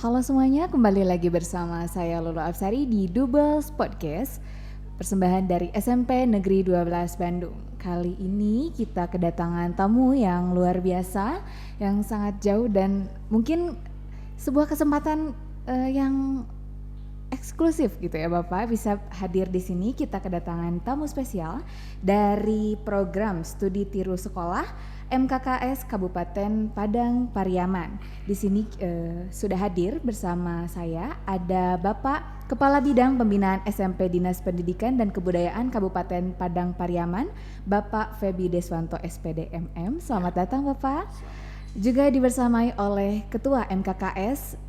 Halo semuanya, kembali lagi bersama saya Lulu Afsari di Doubles Podcast, persembahan dari SMP Negeri 12 Bandung. Kali ini kita kedatangan tamu yang luar biasa, yang sangat jauh dan mungkin sebuah kesempatan yang eksklusif gitu ya Bapak, bisa hadir di sini. Kita kedatangan tamu spesial dari program studi tiru sekolah MKKS Kabupaten Padang Pariaman. Di sini sudah hadir bersama saya ada Bapak Kepala Bidang Pembinaan SMP Dinas Pendidikan dan Kebudayaan Kabupaten Padang Pariaman, Bapak Febi Deswanto SPD MM. Selamat datang Bapak. Juga dibersamai oleh Ketua MKKS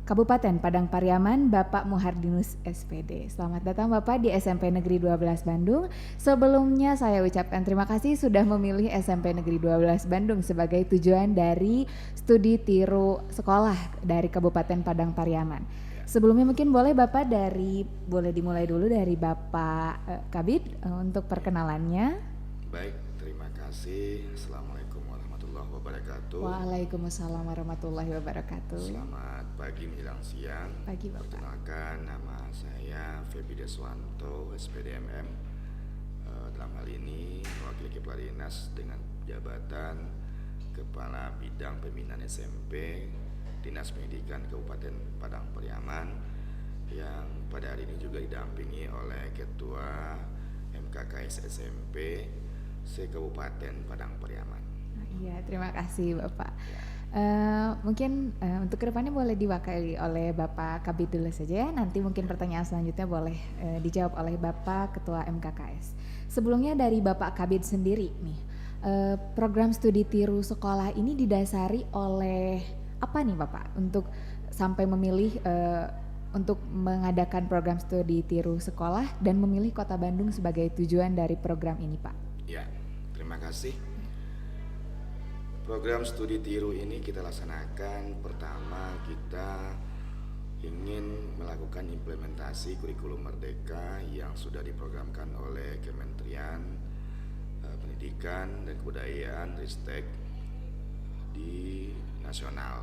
Kabupaten Padang Pariaman, Bapak Muhardinus SPD. Selamat datang Bapak di SMP Negeri 12 Bandung. Sebelumnya saya ucapkan terima kasih sudah memilih SMP Negeri 12 Bandung sebagai tujuan dari studi tiru sekolah dari Kabupaten Padang Pariaman. Sebelumnya mungkin boleh dimulai dulu dari Bapak Kabid untuk perkenalannya. Baik, terima kasih. Assalamualaikum warahmatullahi wabarakatuh. Waalaikumsalam warahmatullahi wabarakatuh. Selamat pagi menjelang siang. Pagi Bapak. Perkenalkan, nama saya Febi Deswanto, SPDMM. Dalam hal ini mewakili Kepala Dinas dengan jabatan Kepala Bidang Pembinaan SMP Dinas Pendidikan Kabupaten Padang Pariaman, yang pada hari ini juga didampingi oleh Ketua MKKS SMP se-Kabupaten Padang Pariaman. Iya, terima kasih Bapak. Mungkin untuk kedepannya boleh diwakili oleh Bapak Kabid dulu saja ya. Nanti mungkin pertanyaan selanjutnya boleh dijawab oleh Bapak Ketua MKKS. Sebelumnya dari Bapak Kabid sendiri nih, program studi tiru sekolah ini didasari oleh apa nih Bapak untuk sampai memilih untuk mengadakan program studi tiru sekolah dan memilih Kota Bandung sebagai tujuan dari program ini Pak? Ya, terima kasih. Program studi tiru ini kita laksanakan, pertama kita ingin melakukan implementasi kurikulum merdeka yang sudah diprogramkan oleh Kementerian Pendidikan dan Kebudayaan Ristek di nasional.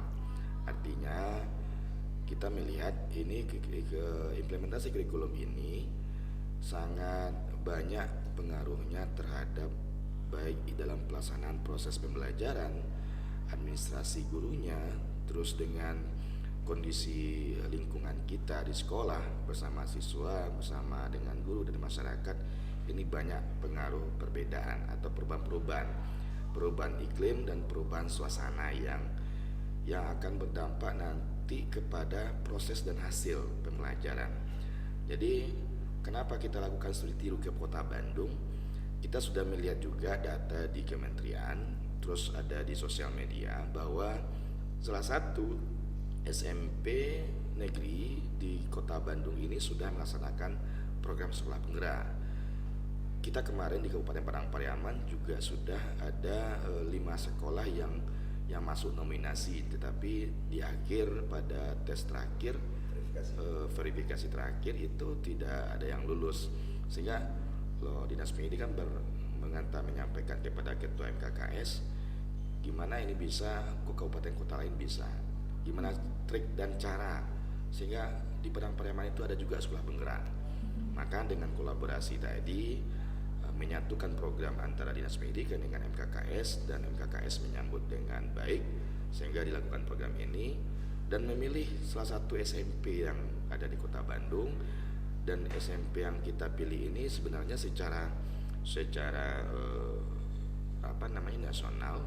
Artinya kita melihat ini implementasi kurikulum ini sangat banyak pengaruhnya terhadap baik di dalam pelaksanaan proses pembelajaran, administrasi gurunya, terus dengan kondisi lingkungan kita di sekolah bersama siswa, bersama dengan guru dan masyarakat. Ini banyak pengaruh perbedaan atau perubahan iklim dan perubahan suasana yang akan berdampak nanti kepada proses dan hasil pembelajaran. Jadi kenapa kita lakukan studi tiru ke Kota Bandung? Kita sudah melihat juga data di kementerian, terus ada di sosial media bahwa salah satu SMP negeri di Kota Bandung ini sudah melaksanakan program sekolah penggerak. Kita kemarin di Kabupaten Padang Pariaman juga sudah ada 5 sekolah yang masuk nominasi, tetapi di akhir pada tes terakhir verifikasi terakhir itu tidak ada yang lulus, sehingga Dinas Pendidikan menyampaikan kepada Ketua MKKS gimana ini bisa ke kabupaten kota lain bisa, gimana trik dan cara sehingga di Padang Pariaman itu ada juga sekolah penggerak. Maka dengan kolaborasi tadi menyatukan program antara Dinas Pendidikan dengan MKKS, dan MKKS menyambut dengan baik sehingga dilakukan program ini dan memilih salah satu SMP yang ada di Kota Bandung. Dan SMP yang kita pilih ini sebenarnya secara nasional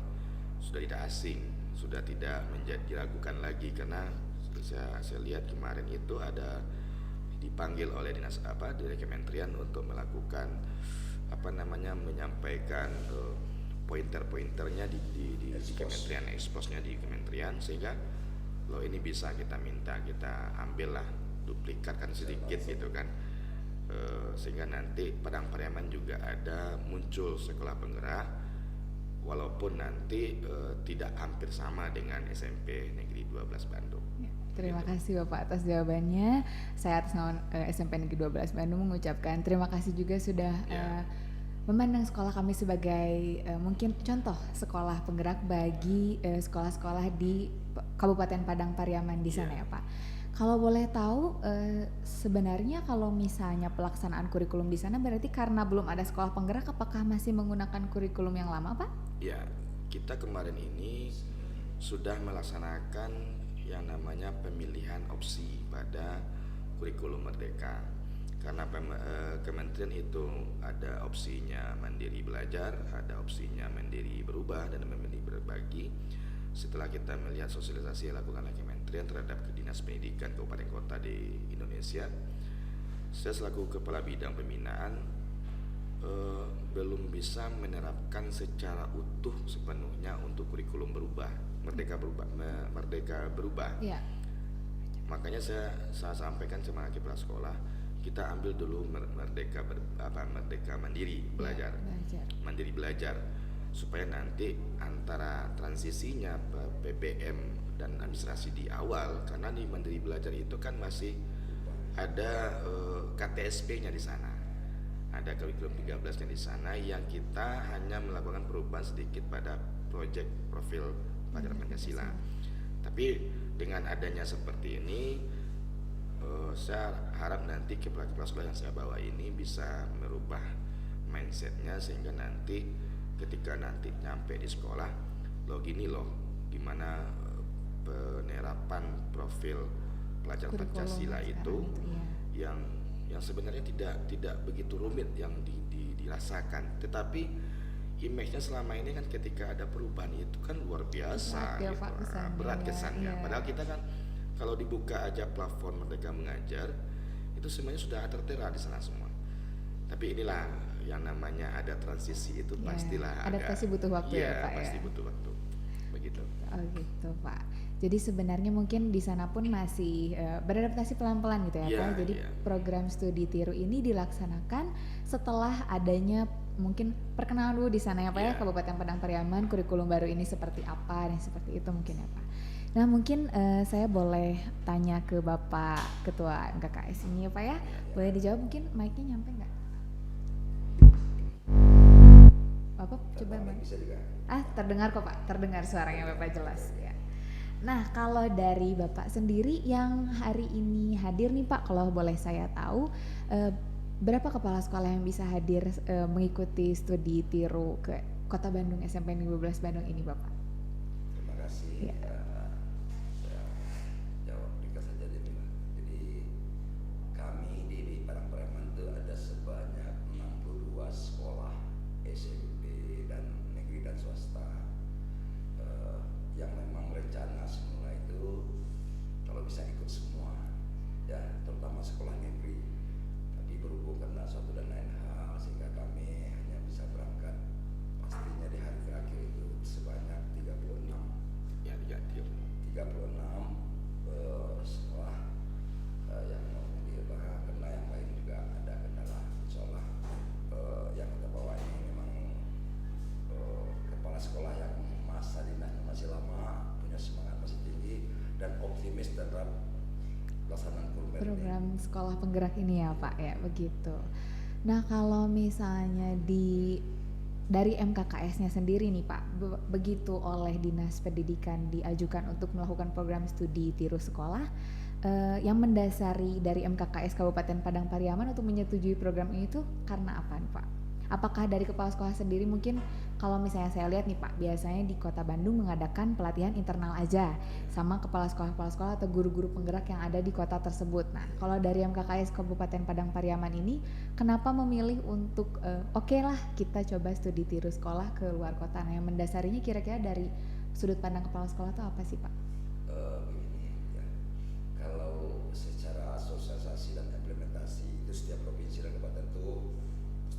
sudah tidak asing, sudah tidak menjadi diragukan lagi, karena saya lihat kemarin itu ada dipanggil oleh dari kementerian untuk melakukan menyampaikan pointer-pointernya di kementerian, eksposnya di kementerian, sehingga ini bisa kita ambil lah, duplikatkan sedikit gitu kan, sehingga nanti Padang Pariaman juga ada muncul sekolah penggerak, walaupun nanti tidak hampir sama dengan SMP Negeri 12 Bandung. Terima kasih Bapak atas jawabannya. Saya atas nama SMP Negeri 12 Bandung mengucapkan terima kasih juga sudah memandang sekolah kami sebagai mungkin contoh sekolah penggerak bagi sekolah-sekolah di Kabupaten Padang Pariaman di sana ya Pak. Kalau boleh tahu sebenarnya kalau misalnya pelaksanaan kurikulum di sana berarti karena belum ada sekolah penggerak, apakah masih menggunakan kurikulum yang lama Pak? Ya, kita kemarin ini sudah melaksanakan yang namanya pemilihan opsi pada kurikulum Merdeka. Karena kementerian itu ada opsinya mandiri belajar, ada opsinya mandiri berubah dan mandiri berbagi. Setelah kita melihat sosialisasi yang dilakukan oleh kementerian terhadap dinas pendidikan kabupaten kota di Indonesia, saya selaku kepala bidang pembinaan belum bisa menerapkan secara utuh sepenuhnya untuk kurikulum berubah, merdeka berubah. Iya. Makanya saya sampaikan sama kepala sekolah, kita ambil dulu merdeka mandiri belajar, mandiri belajar, supaya nanti antara transisinya PPM dan administrasi di awal, karena di mandiri belajar itu kan masih ada KTSP-nya di sana, ada kurikulum 13-nya di sana, yang kita hanya melakukan perubahan sedikit pada proyek profil pelajaran Pancasila. Tapi dengan adanya seperti ini, saya harap nanti kepala sekolah yang saya bawa ini bisa merubah mindsetnya, sehingga nanti ketika nanti nyampe di sekolah, gini loh gimana penerapan profil pelajaran Pancasila itu yang sebenarnya tidak begitu rumit yang dirasakan, tetapi image-nya selama ini kan ketika ada perubahan itu kan luar biasa gitu, berat kesannya. Padahal kita kan kalau dibuka aja platform Merdeka Mengajar itu semuanya sudah tertera di sana semua. Tapi inilah yang namanya ada transisi itu pastilah adaptasi butuh waktu ya Pak. Pasti butuh waktu. Begitu. Oh gitu Pak. Jadi sebenarnya mungkin di sana pun masih beradaptasi pelan-pelan gitu ya Pak. Jadi program studi tiru ini dilaksanakan setelah adanya mungkin perkenalan dulu di sana ya Pak ya, Kabupaten Padang Pariaman, kurikulum baru ini seperti apa dan seperti itu mungkin ya Pak. Nah mungkin saya boleh tanya ke Bapak Ketua MKKS ini ya Pak ya. Boleh dijawab, mungkin mic-nya nyampe nggak? Bapak coba bisa juga. Terdengar kok Pak, terdengar suaranya Bapak jelas ya. Nah kalau dari Bapak sendiri yang hari ini hadir nih Pak, kalau boleh saya tahu berapa kepala sekolah yang bisa hadir mengikuti studi tiru ke Kota Bandung SMP Negeri 12 Bandung ini Bapak? Terima kasih. Saya jawab ringkas saja jadi kami di Padang Pariaman itu ada sebanyak 62 sekolah SMP dan negeri dan swasta yang memang rencana semula itu kalau bisa ikut semua ya, terutama sekolah negeri. Tapi berhubung karena suatu dan lain hal sehingga kami hanya bisa berangkat pastinya di hari terakhir itu sebanyak 36 sekolah yang mau diubah, karena yang lain juga ada kendala. Insyaallah yang kita bawa ini memang kepala sekolah yang masa dinasnya masih lama, punya semangat masih tinggi dan optimis terhadap pelaksanaan program sekolah penggerak ini ya Pak ya, begitu. Nah kalau misalnya dari MKKS-nya sendiri nih Pak, begitu oleh Dinas Pendidikan diajukan untuk melakukan program studi tiru sekolah, yang mendasari dari MKKS Kabupaten Padang Pariaman untuk menyetujui program ini tuh karena apa nih Pak? Apakah dari kepala sekolah sendiri mungkin kalau misalnya saya lihat nih Pak, biasanya di Kota Bandung mengadakan pelatihan internal aja sama kepala sekolah atau guru-guru penggerak yang ada di kota tersebut. Nah, kalau dari MKKS Kabupaten Padang Pariaman ini, kenapa memilih untuk oke lah kita coba studi tiru sekolah ke luar kota? Nah, yang mendasarinya kira-kira dari sudut pandang kepala sekolah itu apa sih Pak? Begini ya, kalau secara sosialisasi dan implementasi itu setiap provinsi dan kabupaten itu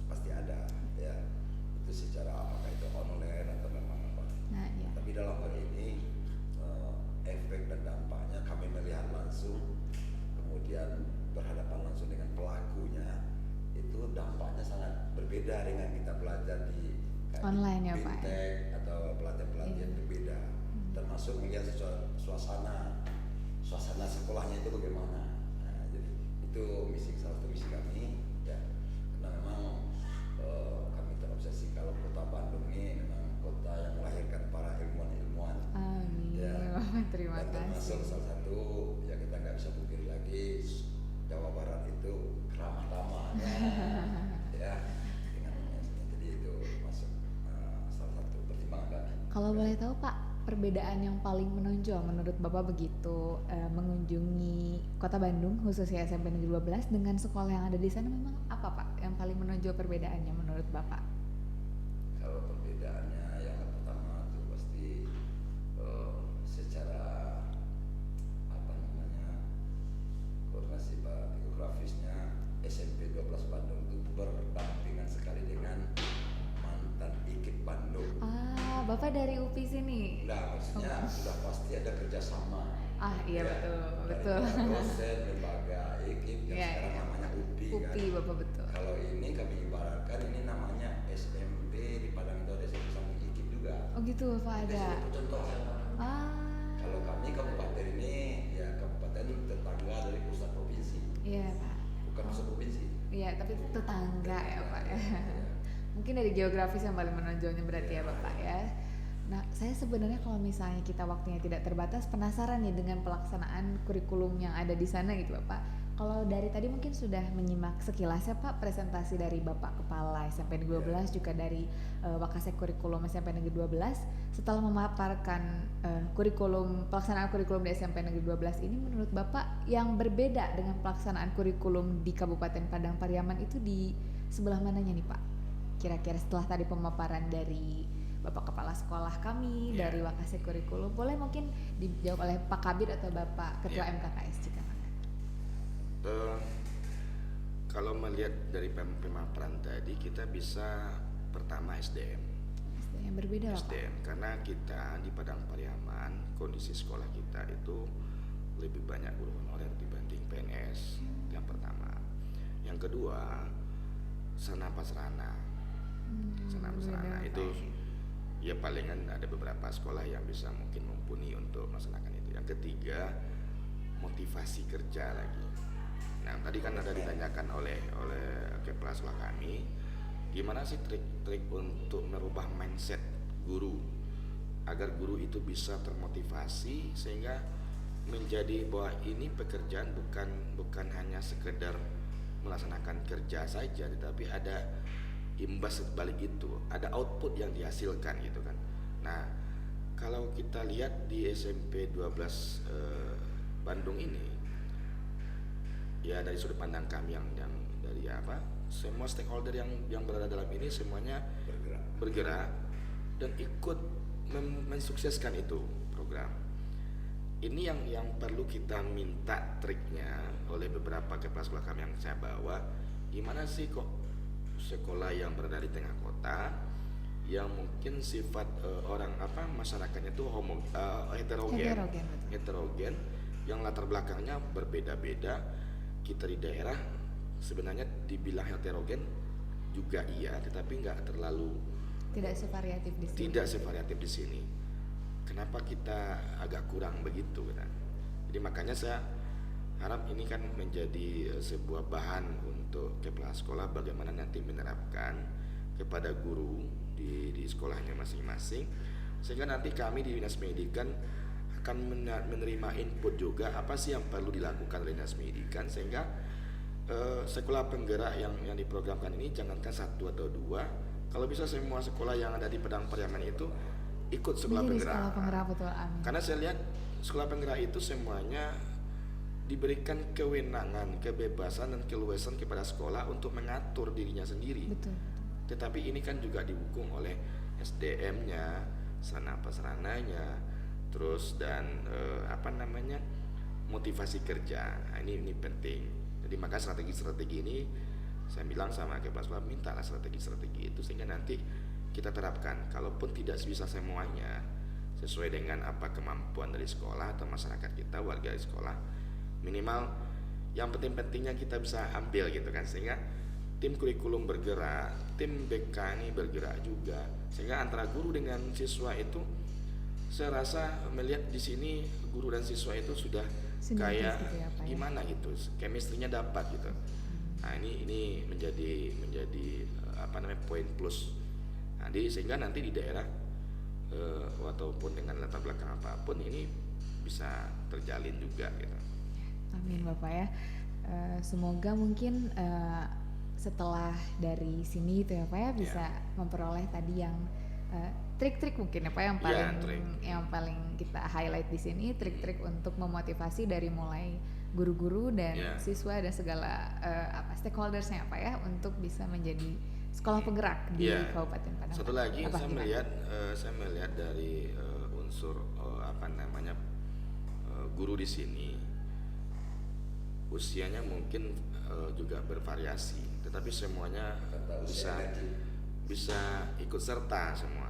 pasti ada ya, itu secara apakah itu online atau memang apa. Nah, iya. Tapi dalam hal ini efek dan dampaknya kami melihat langsung, kemudian berhadapan langsung dengan pelakunya, itu dampaknya sangat berbeda dengan kita belajar di online ya Pak ya? Atau pelatihan-pelatihan berbeda, termasuk melihat suasana sekolahnya itu bagaimana. Nah, jadi itu salah satu misi kami ya, karena memang kami bisa sih kalau kota Bandung ini memang kota yang melahirkan para ilmuwan-ilmuwan. Amin. Ya. Terima Dan termasuk kasih. salah satu ya kita nggak bisa pungkiri lagi Jawa Barat itu ramah-tamah ya dengan jadi itu masuk salah satu pertimbangan kami. Kalau boleh tahu Pak, perbedaan yang paling menonjol menurut Bapak begitu mengunjungi Kota Bandung khususnya SMP Negeri 12 dengan sekolah yang ada di sana, memang apa Pak yang paling menonjol perbedaannya menurut Bapak? Kalau perbedaannya yang pertama itu pasti secara apa namanya koordinasi Pak geografisnya SMP 12 Bandung itu berdampingan sekali dengan mantan IKIP Bandung. Ah, Bapak dari UPI sini. Nah, maksudnya sudah pasti ada kerjasama. Ah iya Ya, betul. dari dosen, lembaga IKIP yang Iya, sekarang iya. namanya UPI kan. UPI Bapak betul. Kalau ini kami ibaratkan ini namanya SMP di Padang itu ada SMP samping IKIP juga. Oh gitu Bapak Itu ada. satu contoh. Ah. Kalau kami kabupaten ini ya kabupaten tetangga dari pusat provinsi, Iya Pak. bukan pusat provinsi. Iya tapi tetangga ya Pak ya. Ya. Mungkin dari geografis yang paling menonjolnya berarti ya Bapak ya. Nah, saya sebenarnya kalau misalnya kita waktunya tidak terbatas, penasaran nih dengan pelaksanaan kurikulum yang ada di sana gitu Bapak. Kalau dari tadi mungkin sudah menyimak sekilas ya Pak presentasi dari Bapak Kepala SMP Negeri 12 juga dari Wakasek Kurikulum SMP Negeri 12. Setelah memaparkan pelaksanaan kurikulum di SMP Negeri 12 ini, menurut Bapak yang berbeda dengan pelaksanaan kurikulum di Kabupaten Padang Pariaman itu di sebelah mananya nih Pak? Kira-kira setelah tadi pemaparan dari Bapak Kepala Sekolah kami, Ya. dari Wakasek Kurikulum, boleh mungkin dijawab oleh Pak Kabid atau Bapak Ketua Ya. MKKS jika mana? Kalau melihat dari pemaparan tadi, kita bisa pertama SDM. Yang berbeda lah Pak. SDM karena kita di Padang Pariaman kondisi sekolah kita itu lebih banyak guru honorer dibanding PNS. Yang pertama, yang kedua sarana prasarana. Sarana prasarana berbeda, itu Pak. ya palingan ada beberapa sekolah yang bisa mungkin mumpuni untuk melaksanakan itu. Yang ketiga, motivasi kerja lagi. Nah tadi kan ada ditanyakan oleh kepala sekolah kami, gimana sih trik-trik untuk merubah mindset guru agar guru itu bisa termotivasi sehingga menjadi bahwa ini pekerjaan bukan hanya sekedar melaksanakan kerja saja, tetapi ada imbas balik itu, ada output yang dihasilkan gitu kan. Nah kalau kita lihat di SMP 12 Bandung ini, ya dari sudut pandang kami yang dari semua stakeholder yang berada dalam ini semuanya bergerak dan ikut mensukseskan itu program. Ini yang perlu kita minta triknya oleh beberapa kepala sekolah kami yang saya bawa. Gimana sih kok sekolah yang berada di tengah kota yang mungkin sifat masyarakatnya itu heterogen, yang latar belakangnya berbeda-beda. Kita di daerah sebenarnya dibilang heterogen juga iya, tetapi nggak terlalu Tidak sevariatif di sini. tidak sevariatif di sini. Kenapa kita agak kurang begitu kan? Jadi makanya saya harap ini kan menjadi sebuah bahan untuk kepala sekolah bagaimana nanti menerapkan kepada guru di sekolahnya masing-masing, sehingga nanti kami di Dinas Pendidikan akan menerima input juga apa sih yang perlu dilakukan oleh Dinas Pendidikan sehingga sekolah penggerak yang diprogramkan ini jangankan satu atau dua, kalau bisa semua sekolah yang ada di Padang Pariaman itu ikut sekolah Menjadi penggerak. sekolah penggerak, betul, amin. Karena saya lihat sekolah penggerak itu semuanya diberikan kewenangan, kebebasan dan keluasan kepada sekolah untuk mengatur dirinya sendiri. Betul. Tetapi ini kan juga didukung oleh SDM-nya, sarana prasarananya, terus dan motivasi kerja. Nah, ini penting. Jadi maka strategi-strategi ini saya bilang sama kepala sekolah, mintalah strategi-strategi itu sehingga nanti kita terapkan. Kalaupun tidak bisa semuanya sesuai dengan apa kemampuan dari sekolah atau masyarakat kita, warga di sekolah, minimal yang penting-pentingnya kita bisa ambil gitu kan, sehingga tim kurikulum bergerak, tim BK ini bergerak juga, sehingga antara guru dengan siswa itu saya rasa melihat di sini guru dan siswa itu sudah Sinergis kayak gitu ya, Pak, ya? gimana gitu, chemistry-nya dapat gitu. Nah ini menjadi poin plus Nah, sehingga nanti di daerah ataupun dengan latar belakang apapun ini bisa terjalin juga gitu. Amin Bapak ya. Semoga mungkin setelah dari sini itu ya Pak ya bisa memperoleh tadi yang trik-trik mungkin ya Pak yang paling kita highlight di sini, trik-trik untuk memotivasi dari mulai guru-guru dan siswa dan segala stakeholdersnya Pak ya untuk bisa menjadi sekolah penggerak di Kabupaten Padang. Satu lagi saya melihat dari unsur guru di sini usianya mungkin juga bervariasi, tetapi semuanya bisa ikut serta semua.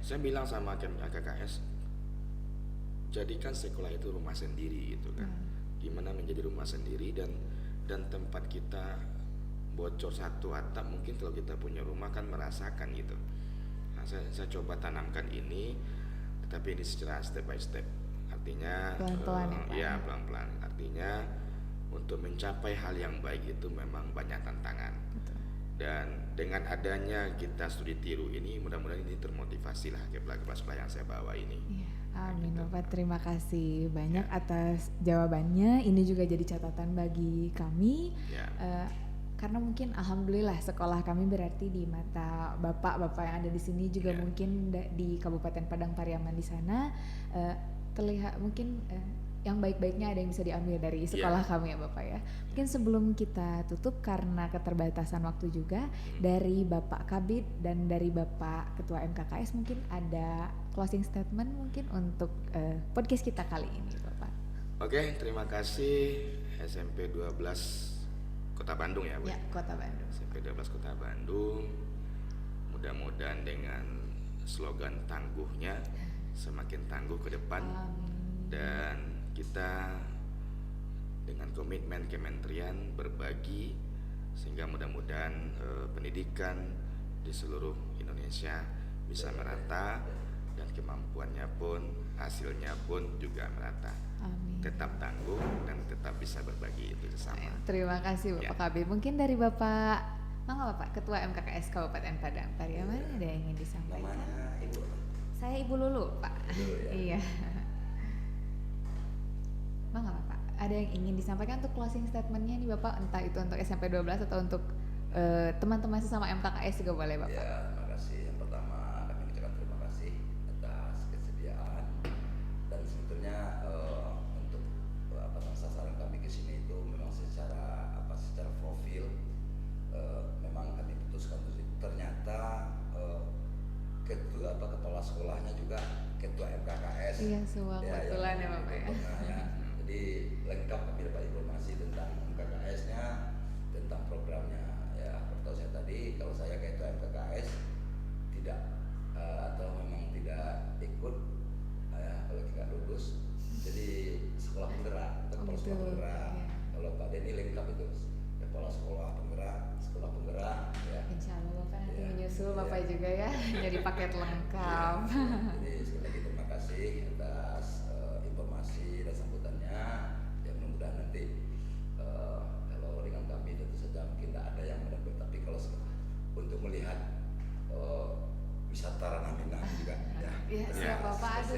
Saya bilang sama KKS, jadikan sekolah itu rumah sendiri gitu kan. Gimana menjadi rumah sendiri dan tempat kita bocor satu atap, mungkin kalau kita punya rumah kan merasakan gitu. Nah, saya coba tanamkan ini, tetapi ini secara step by step. Artinya pelan-pelan pelan-pelan. Artinya untuk mencapai hal yang baik itu memang banyak tantangan. Betul. Dan dengan adanya kita studi tiru ini, mudah-mudahan ini termotivasi lah kepala sekolah yang saya bawa ini. Iya, amin Bapak, terima kasih banyak atas jawabannya. Ini juga jadi catatan bagi kami. Karena mungkin alhamdulillah sekolah kami berarti di mata bapak-bapak yang ada di sini juga mungkin di Kabupaten Padang Pariaman di sana terlihat mungkin yang baik-baiknya ada yang bisa diambil dari sekolah kami ya Bapak ya. Mungkin sebelum kita tutup karena keterbatasan waktu juga, dari Bapak Kabid dan dari Bapak Ketua MKKS mungkin ada closing statement mungkin untuk podcast kita kali ini Bapak. Oke, terima kasih SMP 12 Kota Bandung ya Bu? Ya, Kota Bandung. SMP 12 Kota Bandung, mudah-mudahan dengan slogan tangguhnya semakin tangguh ke depan. Dan kita dengan komitmen kementerian berbagi sehingga mudah-mudahan pendidikan di seluruh Indonesia bisa merata dan kemampuannya pun, hasilnya pun juga merata. Amin. Tetap tangguh dan tetap bisa berbagi itu sesama. Terima kasih Bapak Kabid. Mungkin dari Bapak Ketua MKKS Kabupaten Padang Pariaman ada yang ingin disampaikan? Namanya Ibu? Saya Ibu Lulu Pak. Iya. Bapak, ada yang ingin disampaikan untuk closing statementnya nih Bapak, entah itu untuk SMP 12 atau untuk teman-teman sesama MKKS juga boleh Bapak. Ya, terima kasih. Yang pertama kami ucapkan terima kasih atas kesediaan dan sebetulnya untuk sasaran kami ke sini itu memang secara profil memang kami putuskan ternyata kepala sekolahnya juga ketua MKKS. Iya, semua kebetulan ya Bapak ya. Jadi lengkap kami dapat informasi tentang MKKS-nya, tentang programnya. Ya, seperti saya tadi, kalau saya ketua MKKS tidak atau memang tidak ikut, kalau tidak lulus, jadi sekolah penggerak, kepala sekolah penggerak. Kalau Pak Denny lengkap itu kepala sekolah penggerak, ya. Insya Allah Bapak nanti menyusul Bapak juga ya, jadi paket lengkap. Jadi sekali lagi terima kasih atas informasi dan sambutannya. Ya mudah-mudahan nanti kalau dengan kami tentu saja mungkin tidak ada yang mendapat, tapi kalau untuk melihat wisata Ranah Minang juga ya siap Bapak.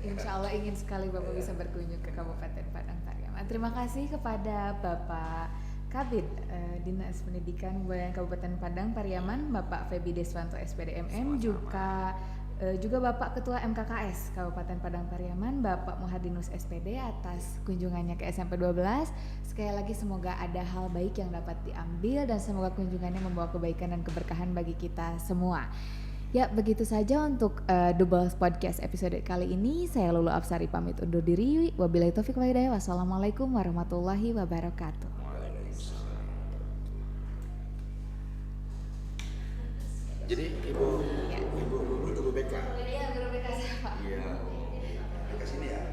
Insya Allah ingin sekali Bapak bisa berkunjung ke Kabupaten Padang Pariaman. Terima kasih kepada Bapak Kabid Dinas Pendidikan Kebudayaan Kabupaten Padang Pariaman, Bapak Febi Deswanto SPD MM, juga Bapak Ketua MKKS Kabupaten Padang Pariaman, Bapak Muhadinus SPD atas kunjungannya ke SMP 12. Sekali lagi semoga ada hal baik yang dapat diambil dan semoga kunjungannya membawa kebaikan dan keberkahan bagi kita semua. Ya, begitu saja untuk Doubles Podcast episode kali ini. Saya Lulu Afsari pamit undur diri. Wabillahi taufiq wal hidayah. Wassalamualaikum warahmatullahi wabarakatuh. Jadi Ibu BK. Iya, guru BK siapa? Iya. Ke sini ya.